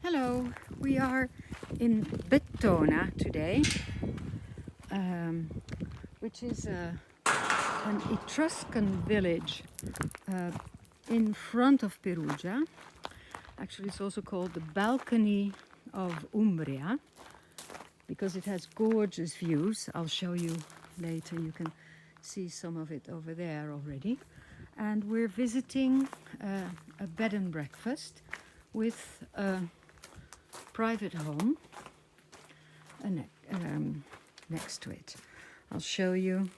Hello, we are in Bettona today, which is an Etruscan village in front of Perugia. Actually, it's also called the balcony of Umbria because it has gorgeous views. I'll show you later. You can see some of it over there already. And we're visiting a bed and breakfast with a private home next to it. I'll show you.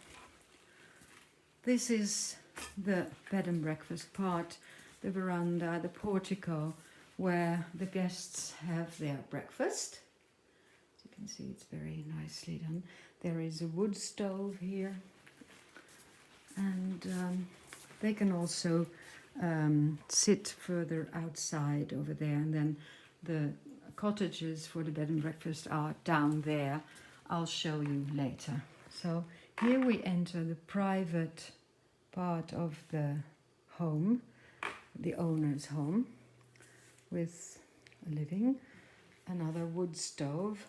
This is the bed and breakfast part, the veranda, the portico, where the guests have their breakfast. As you can see, it's very nicely done. There is a wood stove here, and they can also sit further outside over there, and then the cottages for the bed and breakfast are down there. I'll show you later. So here we enter the private part of the home, the owner's home, with a living, another wood stove.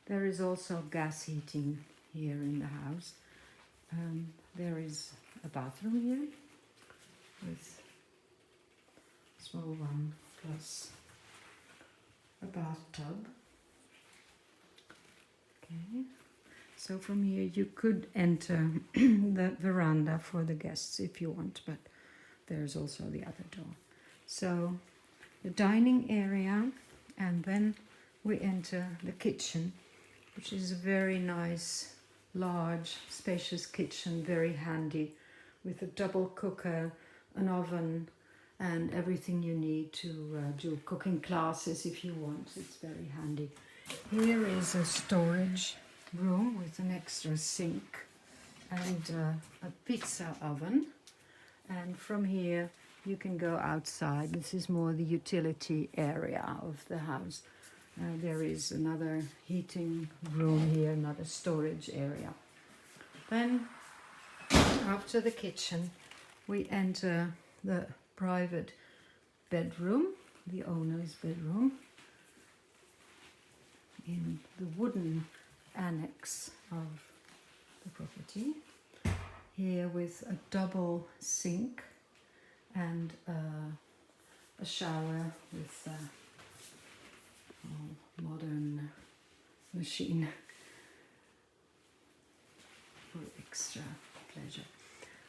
There is also gas heating here in the house. There is a bathroom here with a small one plus a bathtub. Okay, so from here you could enter the veranda for the guests if you want, but there's also the other door. So the dining area, and then we enter the kitchen, which is a very nice, large, spacious kitchen, very handy, with a double cooker, an oven, and everything you need to do cooking classes if you want. It's very handy. Here is a storage room with an extra sink and a pizza oven. And from here you can go outside. This is more the utility area of the house. There is another heating room here, another storage area. Then after the kitchen we enter the private bedroom, the owner's bedroom, in the wooden annex of the property. Here with a double sink and a shower with a modern machine for extra pleasure.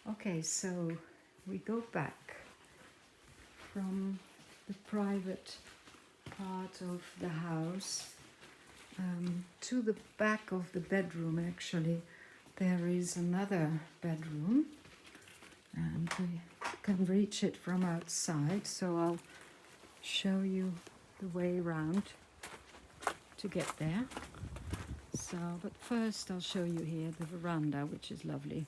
Okay, so we go back from the private part of the house to the back of the bedroom. Actually, there is another bedroom, and we can reach it from outside, so I'll show you the way around to get there. So, but first I'll show you here the veranda, which is lovely.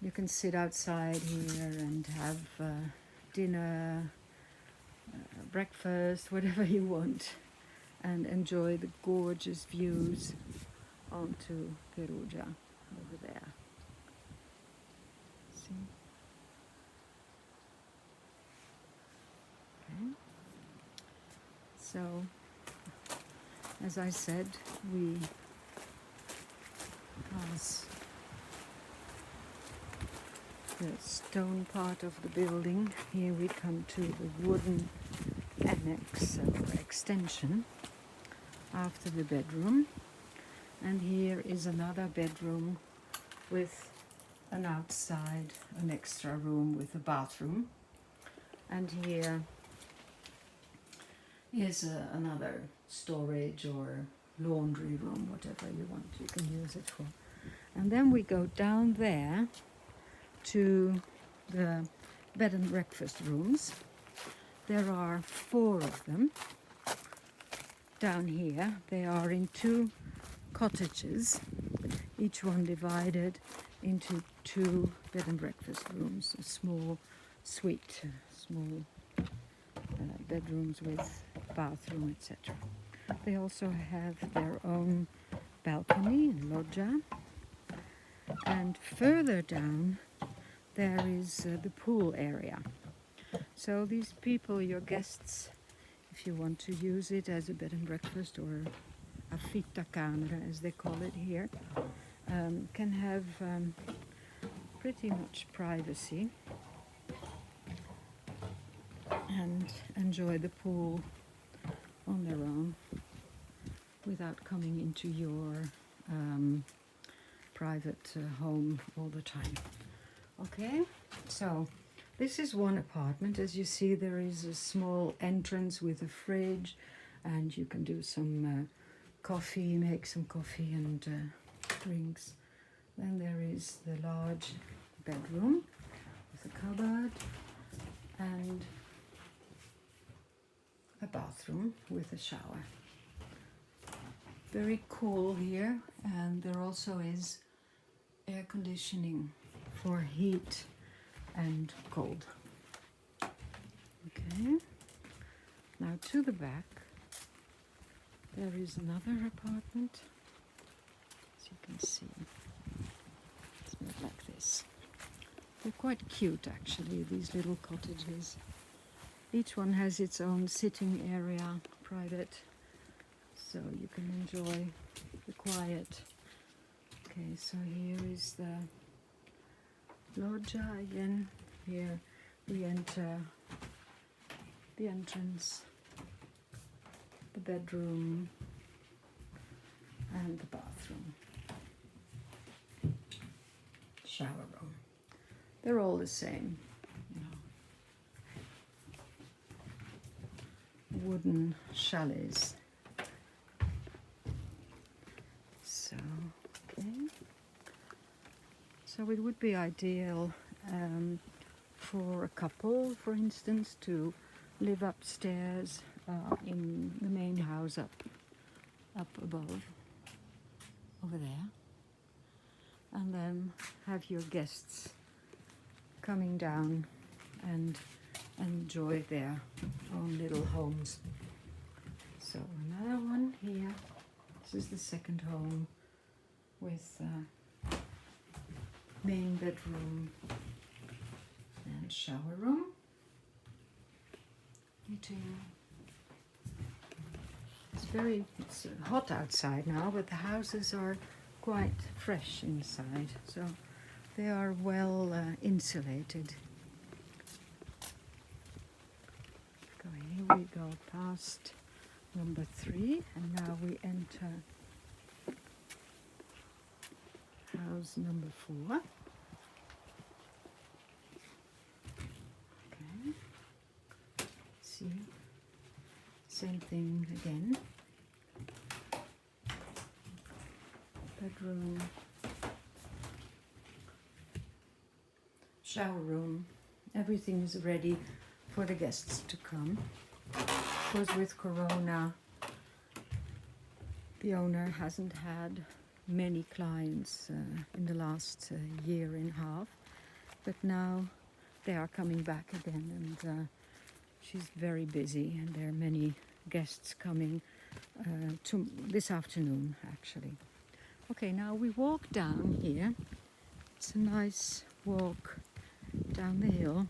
You can sit outside here and have dinner, breakfast, whatever you want, and enjoy the gorgeous views onto Perugia over there. See? Okay. So, as I said, we pass the stone part of the building. Here we come to the wooden annex or extension after the bedroom, and here is another bedroom with an outside, an extra room with a bathroom, and here is another storage or laundry room, whatever you want, you can use it for. And then we go down there to the bed and breakfast rooms. There are 4 of them down here. They are in 2 cottages, each one divided into 2 bed and breakfast rooms, a small suite, small bedrooms with bathroom, etc. They also have their own balcony and loggia, and further down there is the pool area. So these people, your guests, if you want to use it as a bed and breakfast or affittacamera as they call it here, can have pretty much privacy and enjoy the pool on their own without coming into your private home all the time. Okay, so this is one apartment. As you see, there is a small entrance with a fridge, and you can do some coffee, make some coffee and drinks. Then there is the large bedroom with a cupboard and a bathroom with a shower. Very cool here, and there also is air conditioning for heat and cold. Okay, now to the back there is another apartment, as you can see. It's made like this. They're quite cute actually, these little cottages. Each one has its own sitting area, private, so you can enjoy the quiet. Okay, so here is the loggia again. Here we enter the entrance, the bedroom and the bathroom, shower room. They're all the same, you know, wooden chalets. So, okay. So it would be ideal for a couple, for instance, to live upstairs in the main house up above, over there, and then have your guests coming down and enjoy their own little homes. So another one here. This is the second home with main bedroom and shower room, heating. It's hot outside now, but the houses are quite fresh inside, so they are well insulated. So here we go past number 3, and now we enter house number 4. Okay, see, same thing again. Bedroom, shower room, everything is ready for the guests to come. Of course, with Corona, the owner hasn't had many clients in the last year and a half, but now they are coming back again, and she's very busy, and there are many guests coming this afternoon actually. Okay, now we walk down here. It's a nice walk down the hill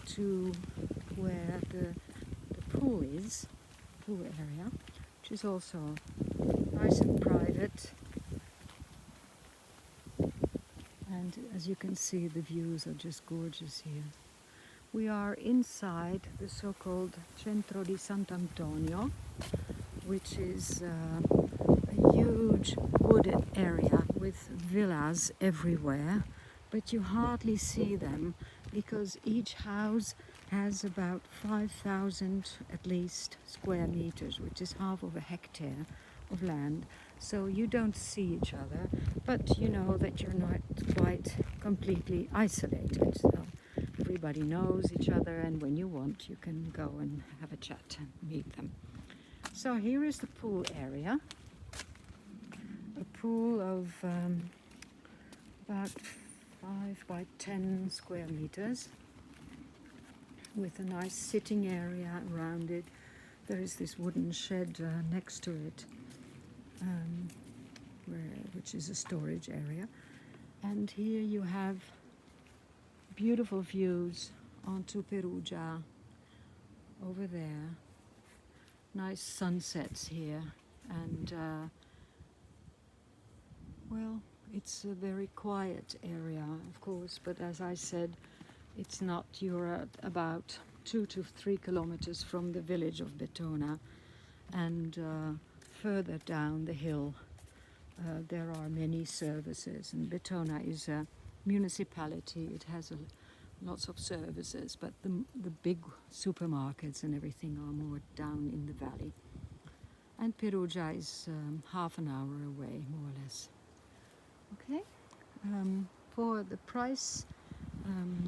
to where the pool is, pool area, which is also nice and private. And as you can see, the views are just gorgeous here. We are inside the so-called Centro di Sant'Antonio, which is a huge wooded area with villas everywhere, but you hardly see them because each house has about 5,000 at least square meters, which is half of a hectare of land. So you don't see each other, but you know that you're not quite completely isolated. So everybody knows each other, and when you want, you can go and have a chat and meet them. So here is the pool area, a pool of about 5 by 10 square meters with a nice sitting area around it. There is this wooden shed next to it, which is a storage area. And here you have beautiful views onto Perugia over there. Nice sunsets here, and well, it's a very quiet area, of course, but as I said, it's not. You're at about 2 to 3 kilometers from the village of Bettona, and further down the hill there are many services, and Bettona is a municipality. It has lots of services, but the big supermarkets and everything are more down in the valley. And Perugia is half an hour away, more or less. Okay, for the price,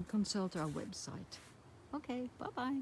consult our website. Okay, bye-bye.